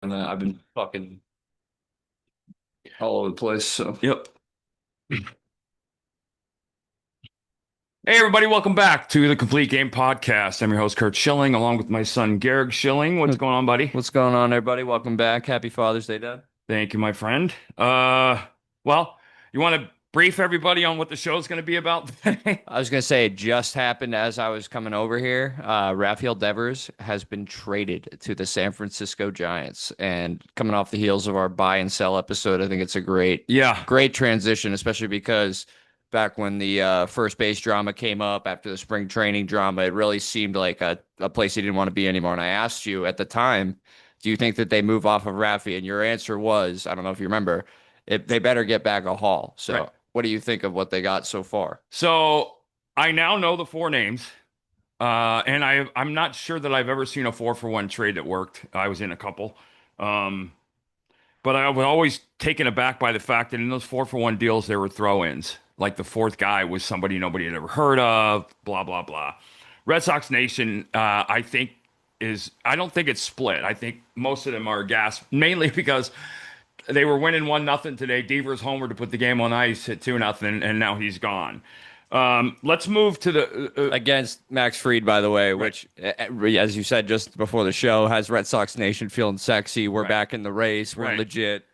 And I've been fucking all over the place. So, Yep. Hey, everybody, welcome back to the Complete Game Podcast. I'm your host, Kurt Schilling, along with my son, Garrick Schilling. What's What- going on, buddy? what's going on, everybody? Welcome back. Happy Father's Day, Dad. Thank you, my friend. Well, you want to brief everybody on what the show's going to be about today? I was gonna say it just happened as I was coming over here. Raphael Devers has been traded to the San Francisco Giants, and coming off the heels of our buy and sell episode, I think it's a Yeah, great transition, especially because back when the first base drama came up after the spring training drama, it really seemed like a place he didn't want to be anymore. And I asked you at the time, do you think that they move off of Raffy? And your answer was, I don't know if you remember, they better get back a haul. right. So, what do you think of what they got so far? So I now know the four names, and I'm not sure that I've ever seen a 4-for-1 trade that worked. I was in a couple. Um, But I was always taken aback by the fact that in those 4-for-1 deals, there were throw-ins. Like the fourth guy was somebody nobody had ever heard of, blah, blah, blah. Red Sox Nation, I don't think it's split. I think most of them are gas, mainly because they were winning 1-0 today. Devers homer to put the game on ice, hit 2-0, and now he's gone. Let's move to Against Max Fried, by the way, right, which, as you said just before the show, has Red Sox Nation feeling sexy. We're right, back in the race. We're right. legit.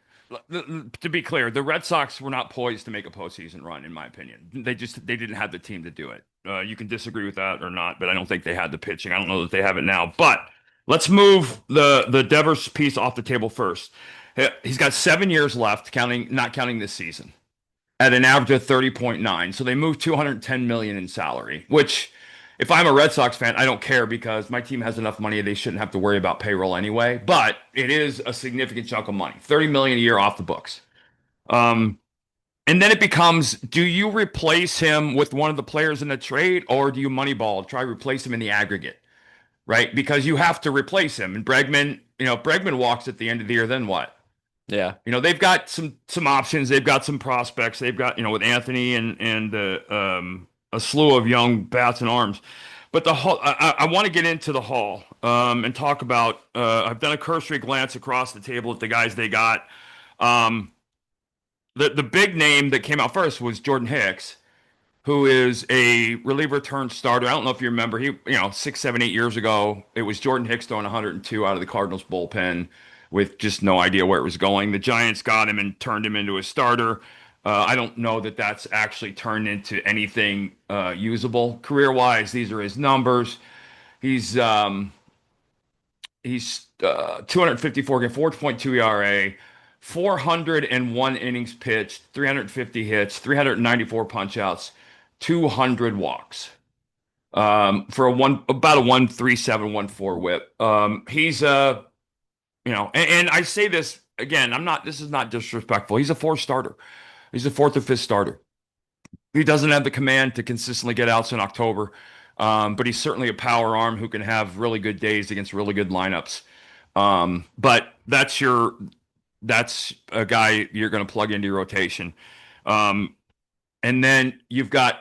To be clear, the Red Sox were not poised to make a postseason run, in my opinion. They didn't have the team to do it. You can disagree with that or not, but I don't think they had the pitching. I don't know that they have it now. But let's move the Devers piece off the table first. He's got 7 years left, counting not counting this season, at an average of 30.9. So they moved 210 million in salary, which if I'm a Red Sox fan, I don't care because my team has enough money they shouldn't have to worry about payroll anyway. But it is a significant chunk of money, 30 million a year off the books. Um, and then it becomes, do you replace him with one of the players in the trade, or do you moneyball, try to replace him in the aggregate, right? Because you have to replace him. And Bregman, Bregman walks at the end of the year, then what? Yeah. They've got some options. They've got some prospects. They've got, with Anthony and a slew of young bats and arms. But the Hall, I want to get into the Hall and talk about. I've done a cursory glance across the table at the guys they got. Um, the big name that came out first was Jordan Hicks, who is a reliever turned starter. I don't know if you remember, 6, 7, 8 years ago, it was Jordan Hicks throwing 102 out of the Cardinals bullpen with just no idea where it was going. The Giants got him and turned him into a starter. I don't know that that's actually turned into anything usable career-wise. These are his numbers. He's um, he's 254 game, 4.2 ERA, 401 innings pitched, 350 hits, 394 punchouts, 200 walks. For about a 1.3714 whip. He's and I say this again, this is not disrespectful. He's a fourth starter. He's a fourth or fifth starter. He doesn't have the command to consistently get outs in October. But he's certainly a power arm who can have really good days against really good lineups. But that's a guy you're going to plug into your rotation. Um, and then you've got,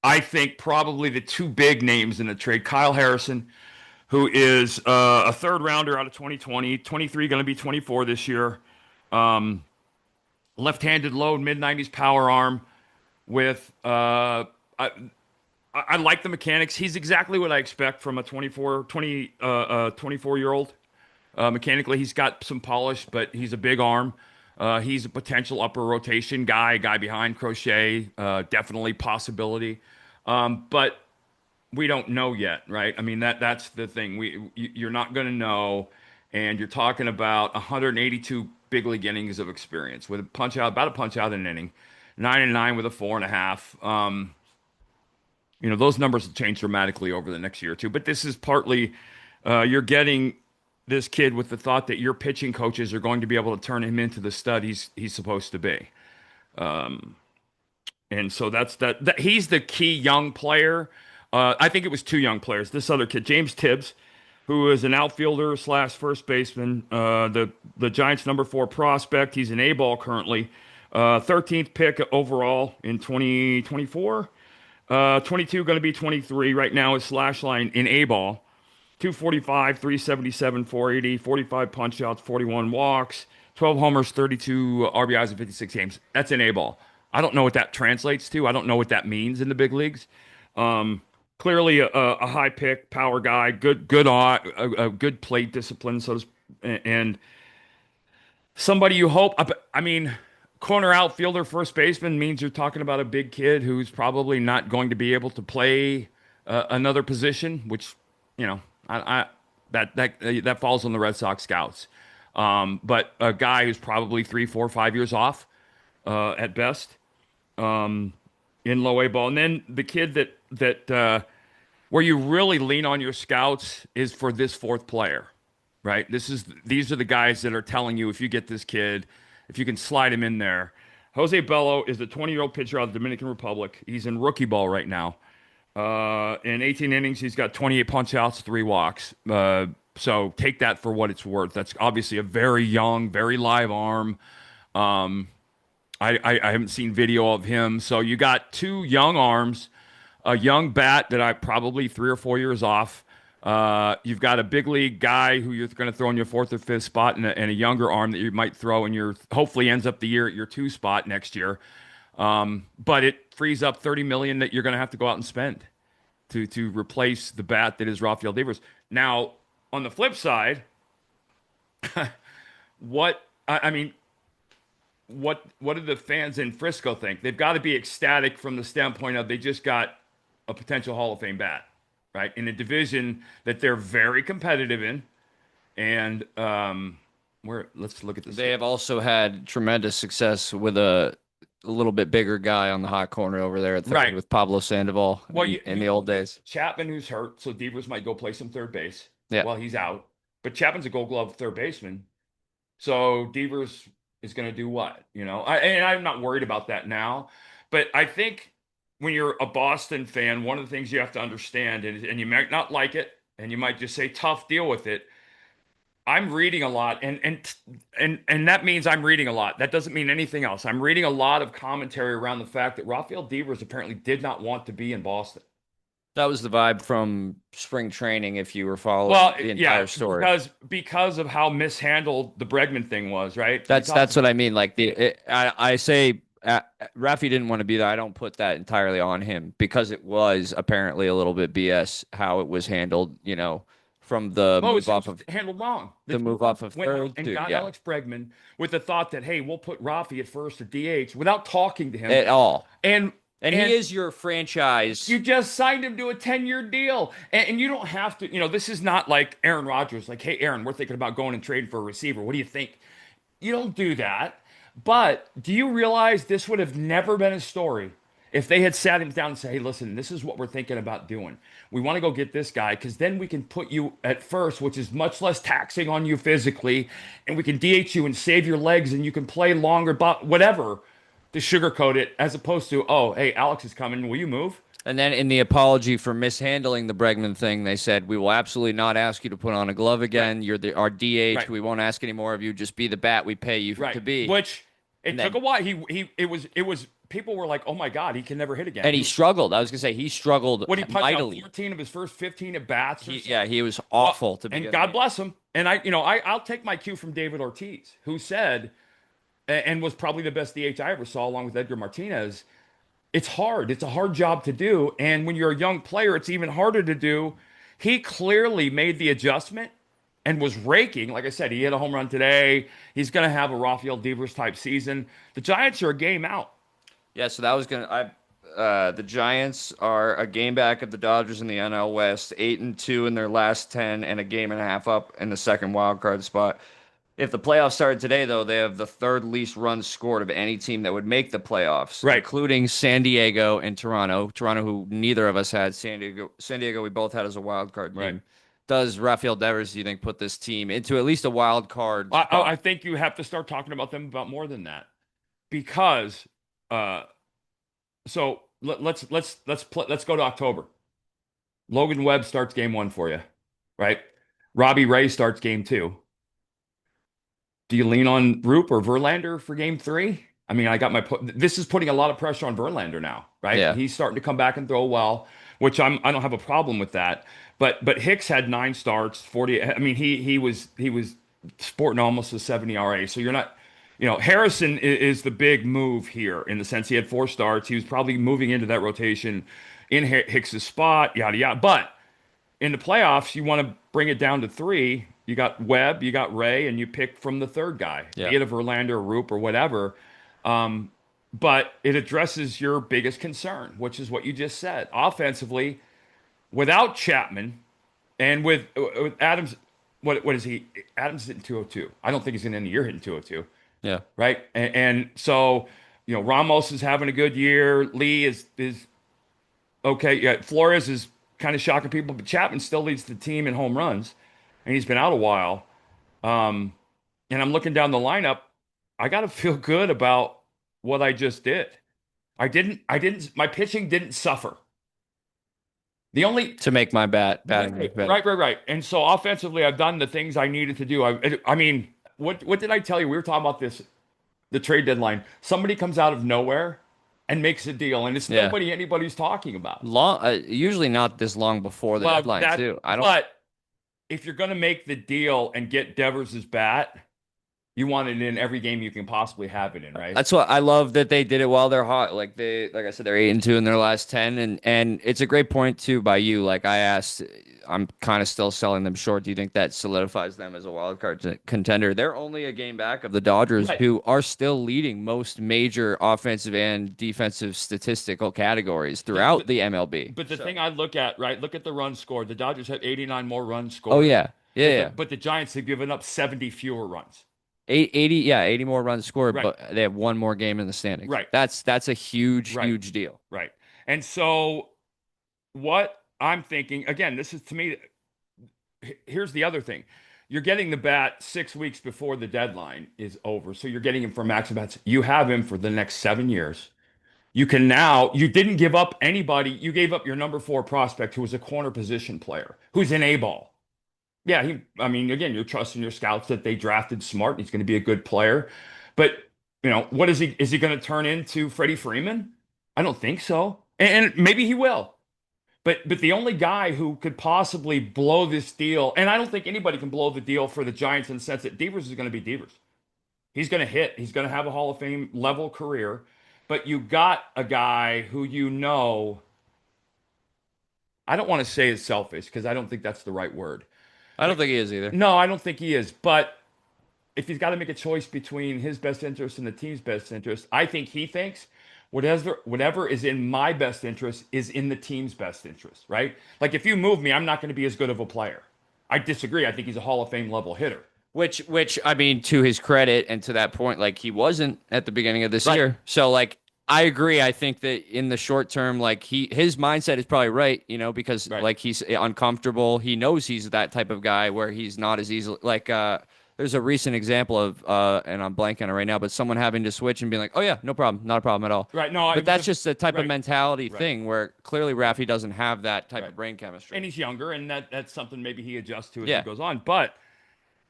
I think, probably the two big names in the trade. Kyle Harrison, who is a third rounder out of 2020, 23, going to be 24 this year. Um, Left-handed load, mid-90s power arm with I like the mechanics. He's exactly what I expect from a 24-year-old. Mechanically, he's got some polish, but he's a big arm. He's a potential upper rotation guy behind Crochet, definitely possibility. But we don't know yet, right? I mean that's the thing. You're not going to know, and you're talking about 182 big league innings of experience with about a punch out an inning, 9-9 with a 4.5. Those numbers will change dramatically over the next year or two. But this is partly you're getting this kid with the thought that your pitching coaches are going to be able to turn him into the stud he's supposed to be. And so that he's the key young player. I think it was two young players. This other kid, James Tibbs, who is an outfielder slash first baseman, the Giants' number 4 prospect. He's an A-ball currently, 13th pick overall in 2024. 22 going to be 23 right now is slash line in A ball. 245, 377, 480, 45 punch outs, 41 walks, 12 homers, 32 RBIs in 56 games. That's an A ball. I don't know what that translates to. I don't know what that means in the big leagues. Um, Clearly a high pick, power guy, good eye, a good plate discipline, and somebody you hope. I mean, corner outfielder, first baseman means you're talking about a big kid who's probably not going to be able to play another position, which I that falls on the Red Sox scouts. But a guy who's probably 3, 4, 5 years off at best in low A ball, and then the kid that where you really lean on your scouts is for this fourth player, right? These are the guys that are telling you if you get this kid, if you can slide him in there. Jose Bello is the 20-year-old pitcher out of the Dominican Republic. He's in rookie ball right now. In 18 innings, he's got 28 punch outs, 3 walks. So take that for what it's worth. That's obviously a very young, very live arm. Um, I haven't seen video of him. So you got two young arms, a young bat that I probably 3 or 4 years off. You've got a big league guy who you're going to throw in your fourth or fifth spot, and a younger arm that you might throw in your hopefully ends up the year at your 2 spot next year. But it frees up 30 million that you're going to have to go out and spend to replace the bat that is Rafael Devers. Now, on the flip side, I mean, what do the fans in Frisco think? They've got to be ecstatic from the standpoint of they just got a potential Hall of Fame bat, right? In a division that they're very competitive in. And let's look at this. They have also had tremendous success with a little bit bigger guy on the hot corner over there at third Right. with Pablo Sandoval Well, in the old days. Chapman, who's hurt, so Devers might go play some third base Yeah. while he's out. But Chapman's a Gold Glove third baseman, so Devers is going to do what? And I'm not worried about that now. But I think when you're a Boston fan, one of the things you have to understand, and you might not like it, and you might just say, "Tough, deal with it." I'm reading a lot, and that means I'm reading a lot. That doesn't mean anything else. I'm reading a lot of commentary around the fact that Rafael Devers apparently did not want to be in Boston. That was the vibe from spring training if you were following Well, the yeah, entire story. because of how mishandled the Bregman thing was, right? That's what I mean. Like I say, Rafi didn't want to be there. I don't put that entirely on him because it was apparently a little bit BS how it was handled. From the Oh, move off of handled wrong. the move off of Went out third and to got yeah Alex Bregman with the thought that, hey, we'll put Rafi at first or DH without talking to him. at all. And And he is your franchise. you just signed him to a 10-year deal. And you don't have to, this is not like Aaron Rodgers, like, hey, Aaron, we're thinking about going and trading for a receiver. What do you think? You don't do that. But do you realize this would have never been a story if they had sat him down and said, hey, listen, this is what we're thinking about doing. We want to go get this guy because then we can put you at first, which is much less taxing on you physically, and we can DH you and save your legs and you can play longer, but whatever, to sugarcoat it, as opposed to, oh, hey, Alex is coming. Will you move? And then in the apology for mishandling the Bregman thing, they said, we will absolutely not ask you to put on a glove Right. again. You're our DH. Right. We won't ask any more of you. Just be the bat we pay you Right. to be. Which it And took then a while. It was people were like, oh my God, he can never hit again. and he struggled. I was gonna say he struggled What he punched out mightily. 14 of his first 15 at bats or something. Yeah, he was Well, awful to and begin God with. bless him. And I'll take my cue from David Ortiz, who said, and was probably the best DH I ever saw, along with Edgar Martinez. It's hard. It's a hard job to do. And when you're a young player, it's even harder to do. He clearly made the adjustment and was raking. Like I said, he hit a home run today. He's going to have a Rafael Devers type season. The Giants are a game out. Yeah, so that was gonna. The Giants are a game back of the Dodgers in the NL West, 8-2 in their last 10, and a game and a half up in the second wild card spot. If the playoffs started today, though, they have the third least runs scored of any team that would make the playoffs, Right. including San Diego and Toronto. Toronto, who neither of us had. San Diego, we both had as a wild card Right. team. Does Rafael Devers, do you think, put this team into at least a wild card I spot? think you have to start talking about them about more than that, because uh, so let's go to October. Logan Webb starts game one for you, right? Robbie Ray starts game two. Do you lean on Roop or Verlander for game three? I mean, this is putting a lot of pressure on Verlander now, right? Yeah. He's starting to come back and throw well. which I don't have a problem with that. But Hicks had 9 starts, 40. I mean, he was sporting almost a 70 RA. So you're not, Harrison is the big move here in the sense he had 4 starts. He was probably moving into that rotation in Hicks's spot, yada yada. But in the playoffs, you want to bring it down to 3. You got Webb, you got Ray, and you pick from the third guy, Yeah. be it a Verlander, or Roop, or whatever. Um, but it addresses your biggest concern, which is what you just said. Offensively, without Chapman and with Adams, what is he? Adams hitting 202. I don't think he's going to end the year hitting 202, Yeah. right? And so, Ramos is having a good year. Lee is okay. Yeah, Flores is kind of shocking people, but Chapman still leads the team in home runs, and he's been out a while. Um, and I'm looking down the lineup. I got to feel good about what I just did. My pitching didn't suffer. The only, To make my batting right, look better. right. And so offensively, I've done the things I needed to do. I mean, what did I tell you? We were talking about this, the trade deadline. Somebody comes out of nowhere and makes a deal, and it's Yeah. nobody anybody's talking about. Long, usually not this long before the Well, deadline too. I don't. but if you're going to make the deal and get Devers's bat, you want it in every game you can possibly have it in, right? That's what I love that they did it while they're hot. Like I said, they're 8-2 in their last 10, and it's a great point too by you. Like I asked, I'm kind of still selling them short. Do you think that solidifies them as a wild card contender? They're only a game back of the Dodgers, Right. who are still leading most major offensive and defensive statistical categories But, throughout but, the MLB. but the So, thing I look at, right? Look at the runs scored. The Dodgers had 89 more runs oh scored, yeah, yeah, yeah. but the Giants have given up 70 fewer runs. 80, yeah, 80 more runs scored, Right. but they have one more game in the standings. Right. That's a huge, Right. huge deal. Right. And so what I'm thinking, again, this is to me, here's the other thing. You're getting the bat 6 weeks before the deadline is over. So you're getting him for max bats. You have him for the next 7 years. You didn't give up anybody. You gave up your number 4 prospect who was a corner position player, who's an A ball. Yeah, I mean, again, you're trusting your scouts that they drafted smart and he's going to be a good player. But, what is he going to turn into Freddie Freeman? I don't think so. And maybe he will. But the only guy who could possibly blow this deal, and I don't think anybody can blow the deal for the Giants in the sense that Devers is going to be Devers. He's going to hit. He's going to have a Hall of Fame level career. But you got a guy who I don't want to say is selfish because I don't think that's the right word. I don't think he is either. No, I don't think he is. But if he's got to make a choice between his best interest and the team's best interest, I think he thinks whatever is in my best interest is in the team's best interest, right? Like if you move me, I'm not going to be as good of a player. I disagree. I think he's a Hall of Fame level hitter. Which I mean, to his credit and to that point, like he wasn't at the beginning of this Right. year. So like I agree. I think that in the short term, like his mindset is probably right, because Right. like he's uncomfortable. He knows he's that type of guy where he's not as easily like there's a recent example of and I'm blanking on it right now, but someone having to switch and being like, "Oh yeah, no problem, not a problem at all." Right. No, But that's just the type of right. mentality Right. thing where clearly Raffy doesn't have that type Right. of brain chemistry. And he's younger, and that's something maybe he adjusts to as he Yeah. goes on. But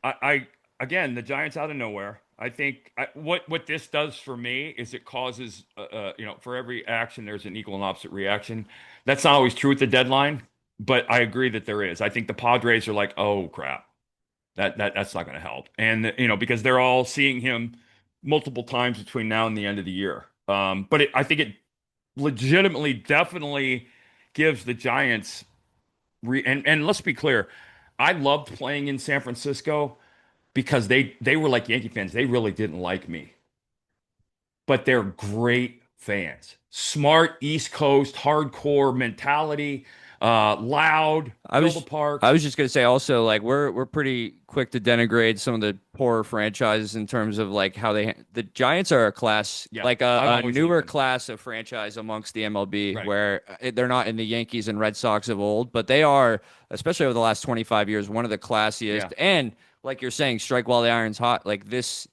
I again, the Giants out of nowhere. I think what this does for me is it causes, for every action there's an equal and opposite reaction. That's not always true at the deadline, but I agree that there is. I think the Padres are like, oh crap, that's not going to help, and because they're all seeing him multiple times between now and the end of the year. But I think it legitimately, definitely gives the Giants and let's be clear, I loved playing in San Francisco because they were like Yankee fans. They really didn't like me, but they're great fans. Smart East Coast hardcore mentality, loud, I fill the was park. I was just gonna say also like we're pretty quick to denigrate some of the poorer franchises in terms of like how the Giants are a class Yeah, like I've a always newer hated them. class of franchise amongst the MLB Right, where they're not in the Yankees and Red Sox of old, but they are, especially over the last 25 years, one of the yeah. classiest and like you're saying, strike while the iron's hot. Like this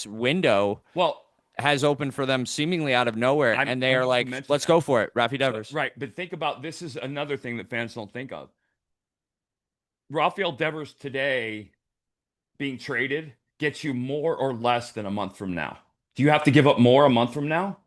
window Well, has opened for them seemingly out of nowhere, I'm and they I'm are going to like, mention let's that. go for it, Raffy Devers. Right, but think about this is another thing that fans don't think of. Rafael Devers today being traded gets you more or less than a month from now. Do you have to give up more a month from now?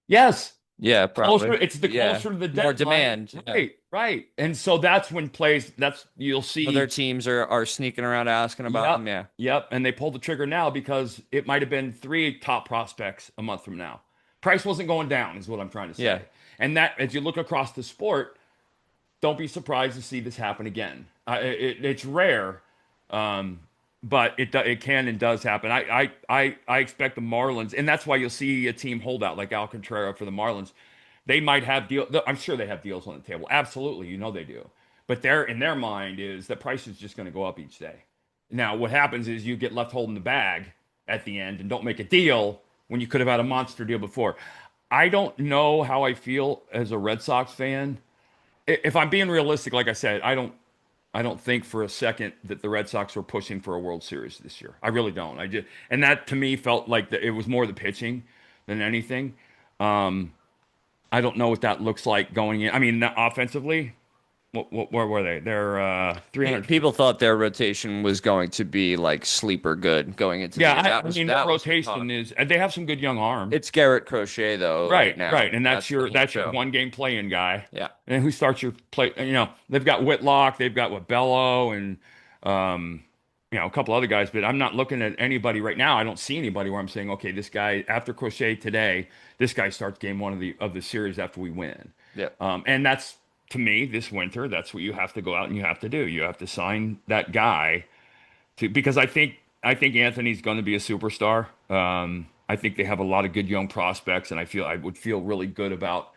Yes. Yeah, Closer, probably. it's the Yeah. closer to the More deadline. demand. Yeah. Right, right. And so that's when plays, that's you'll Other see. teams are sneaking around asking about Yep. them. Yeah. Yep. And they pulled the trigger now because it might have been three top prospects a month from now. Price wasn't going down, is what I'm trying to Yeah. say. And that, as you look across the sport, don't be surprised to see this happen again. It's rare, um, but it can and does happen. I expect the Marlins, and that's why you'll see a team holdout like Alcantara for the Marlins. They might have deal. I'm sure they have deals on the table. Absolutely, you know they do. But their in their mind is the price is just going to go up each day. Now, what happens is you get left holding the bag at the end and don't make a deal when you could have had a monster deal before. I don't know how I feel as a Red Sox fan. If I'm being realistic, like I said, I don't think for a second that the Red Sox were pushing for a World Series this year. I really don't. I just and that to me felt like it was more the pitching than anything. Um, I don't know what that looks like going in. I mean, offensively, where were they? They're 300. People thought their rotation was going to be like sleeper good going into the Yeah, year. I mean their That was the rotation talk. is they have some good young arms. It's Garrett Crochet though right Right, now. right, and that's That's the your whole that's your show. one game playing guy. Yeah. And who starts your play? They've got Whitlock, they've got what Bello, and um, a couple other guys. But I'm not looking at anybody right now. I don't see anybody where I'm saying, okay, this guy after Crochet today, this guy starts game one of the series after we win. Yeah. And that's to me this winter. That's what you have to go out and you have to do. You have to sign that guy because I think Anthony's going to be a superstar. I think they have a lot of good young prospects, and I would feel really good about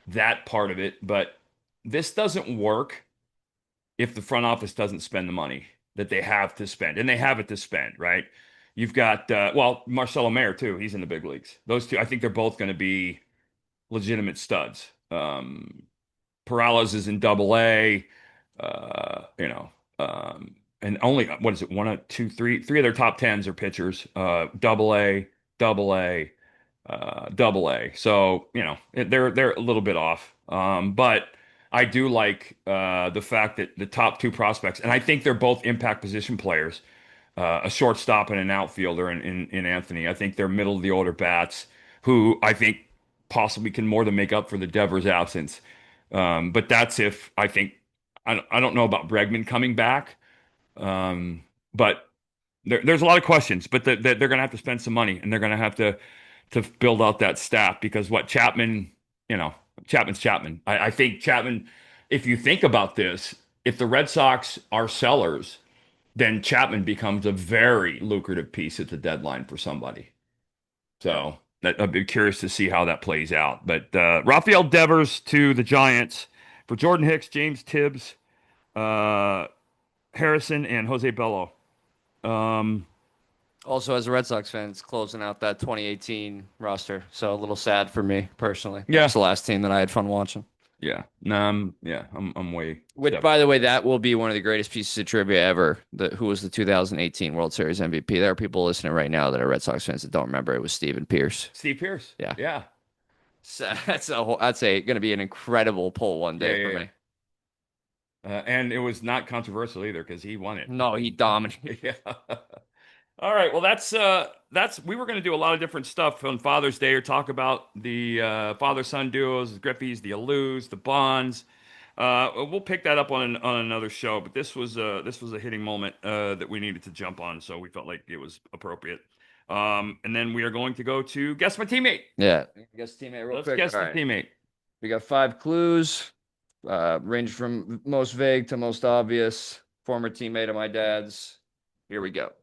that part of it. But this doesn't work if the front office doesn't spend the money that they have to spend, and they have it to spend, right? You've got well, Marcelo Mayer too. He's in the big leagues. Those two, I think they're both going to be legitimate studs. Perales is in Double A. Uh, you know, and only what is it? One, two, three of their top tens are pitchers. Double A, Double A, Double A. So they're a little bit off. But I do like the fact that the top two prospects, and I think they're both impact position players, a shortstop and an outfielder in Anthony. I think they're middle of the order bats who I think possibly can more than make up for the Devers absence. But that's if I think I don't know about Bregman coming back, but there's a lot of questions. But they're going to have to spend some money, and they're going to have to build out that staff because what Chapman, Chapman's Chapman. I think Chapman. If you think about this, if the Red Sox are sellers, then Chapman becomes a very lucrative piece at the deadline for somebody. Yeah. So I'd be curious to see how that plays out. But Rafael Devers to the Giants for Jordan Hicks, James Tibbs, uh, Harrison, and Jose Bello. Um, Also, as a Red Sox fan, it's closing out that 2018 roster. So a little sad for me personally. That was yeah, the last team that I had fun watching. yeah, yeah. I'm way Which, stepped. by the way, that will be one of the greatest pieces of trivia ever. Who was the 2018 World Series MVP? There are people listening right now that are Red Sox fans that don't remember. It was Steven Pierce. Steve Pierce. Yeah. Yeah, So that's going to be an incredible pull one yeah, day for yeah, me. yeah. And it was not controversial either because he won it. No, he dominated. Yeah. All right. Well, that's we were going to do a lot of different stuff on Father's Day or talk about the father-son duos, the Griffeys, the Alous, the Bonds. We'll pick that up on another show, but this was a hitting moment that we needed to jump on, so we felt like it was appropriate. And then we are going to go to guess my teammate. Yeah. Guess teammate real Let's quick. guess All the right. teammate. We got 5 clues, range from most vague to most obvious. Former teammate of my dad's. Here we go.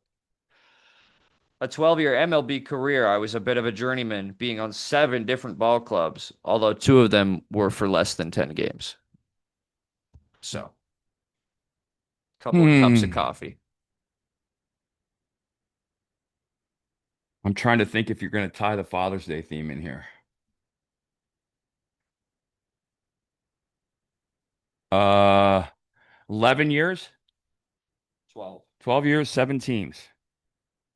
A 12-year MLB career, I was a bit of a journeyman, being on 7 different ball clubs, although 2 of them were for less than 10 games. So, couple of cups of Hmm. coffee. I'm trying to think if you're going to tie the Father's Day theme in here. Uh, 11 years, 12. 12 years, 7 teams.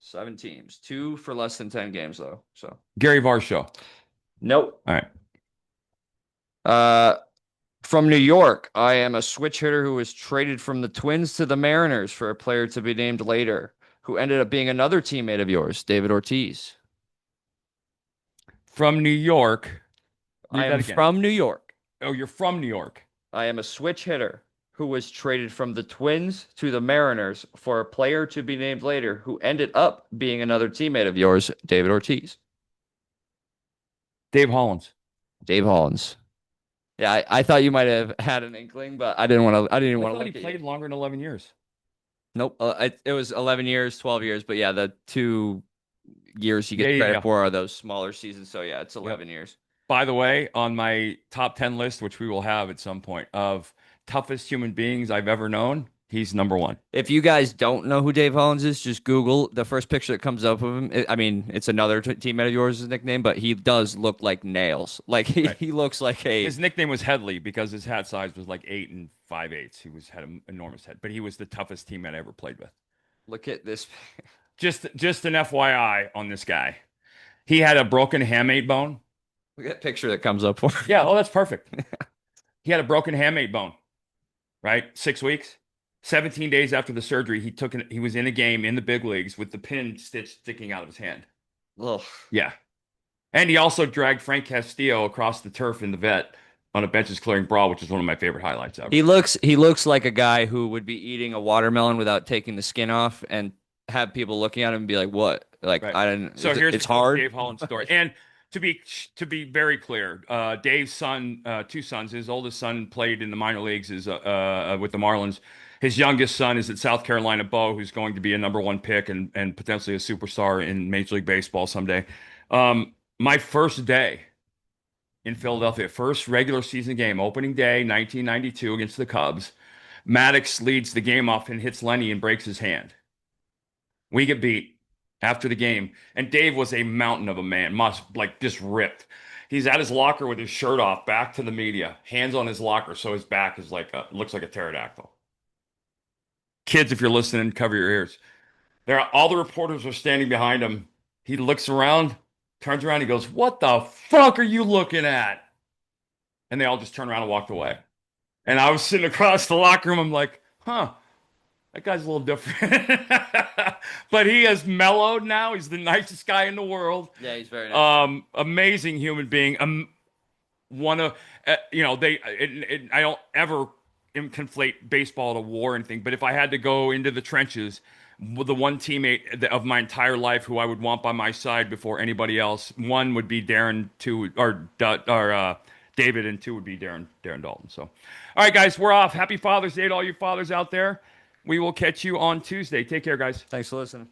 7 teams. 2 for less than 10 games, though. So, Gary Varsho. nope. All right. Uh, From New York, I am a switch hitter who was traded from the Twins to the Mariners for a player to be named later, who ended up being another teammate of yours, David Ortiz. From New York. I Read am that again. from New York. Oh, you're from New York. I am a switch hitter who was traded from the Twins to the Mariners for a player to be named later who ended up being another teammate of yours, David Ortiz. Dave Hollins. Dave Hollins. Yeah, I thought you might have had an inkling, but I didn't I want to thought he look at you. played longer than 11 years. Nope. It was 11 years, 12 years, but yeah, the 2 years you Yeah, get yeah, credit yeah. for are those smaller seasons. So yeah, it's Yep. 11 years. By the way, on my top 10 list, which we will have at some point, of toughest human beings I've ever known, he's number one. If you guys don't know who Dave Hollins is, just Google the first picture that comes up of him. I mean, it's another teammate of yours' nickname, but he does look like nails. Like he, Right. he looks like a His nickname was Headley because his hat size was like 8 and 5/8. Had an enormous head, but he was the toughest teammate I ever played with. look at this. Just an FYI on this guy. He had a broken hamate bone. Look at that picture that comes up for Yeah, oh, that's perfect. He had a broken hamate bone, right? 6 weeks. 17 days after the surgery, he was in a game in the big leagues with the pin stitch sticking out of his hand. Ugh. Yeah. And he also dragged Frank Castillo across the turf in the vet on a benches clearing brawl, which is one of my favorite highlights ever. He looks like a guy who would be eating a watermelon without taking the skin off and have people looking at him and be like, "What?" Like Right. I didn't. So here's It's the quick hard. Dave Holland story. And to be very clear, Dave's son, two sons, his oldest son played in the minor leagues is with the Marlins. His youngest son is at South Carolina Bo, who's going to be a number one pick and potentially a superstar in Major League Baseball someday. My first day in Philadelphia, first regular season game, opening day, 1992 against the Cubs. Maddox leads the game off and hits Lenny and breaks his hand. We get beat after the game, and Dave was a mountain of a man, must like just ripped. He's at his locker with his shirt off, back to the media, hands on his locker, so his back is looks like a pterodactyl. Kids, if you're listening, cover your ears. All the reporters are standing behind him. He looks around, turns around, he goes, "What the fuck are you looking at?" And they all just turned around and walked away. And I was sitting across the locker room. I'm like, huh, that guy's a little different. But he has mellowed now. He's the nicest guy in the world. Yeah, he's very nice. Amazing human being. One of, I don't ever conflate baseball to war or anything, but if I had to go into the trenches, the one teammate of my entire life who I would want by my side before anybody else, one would be Darren, two, or David, and two would be Darren Dalton. So, all right, guys, we're off. Happy Father's Day to all you fathers out there. We will catch you on Tuesday. Take care, guys. Thanks for listening.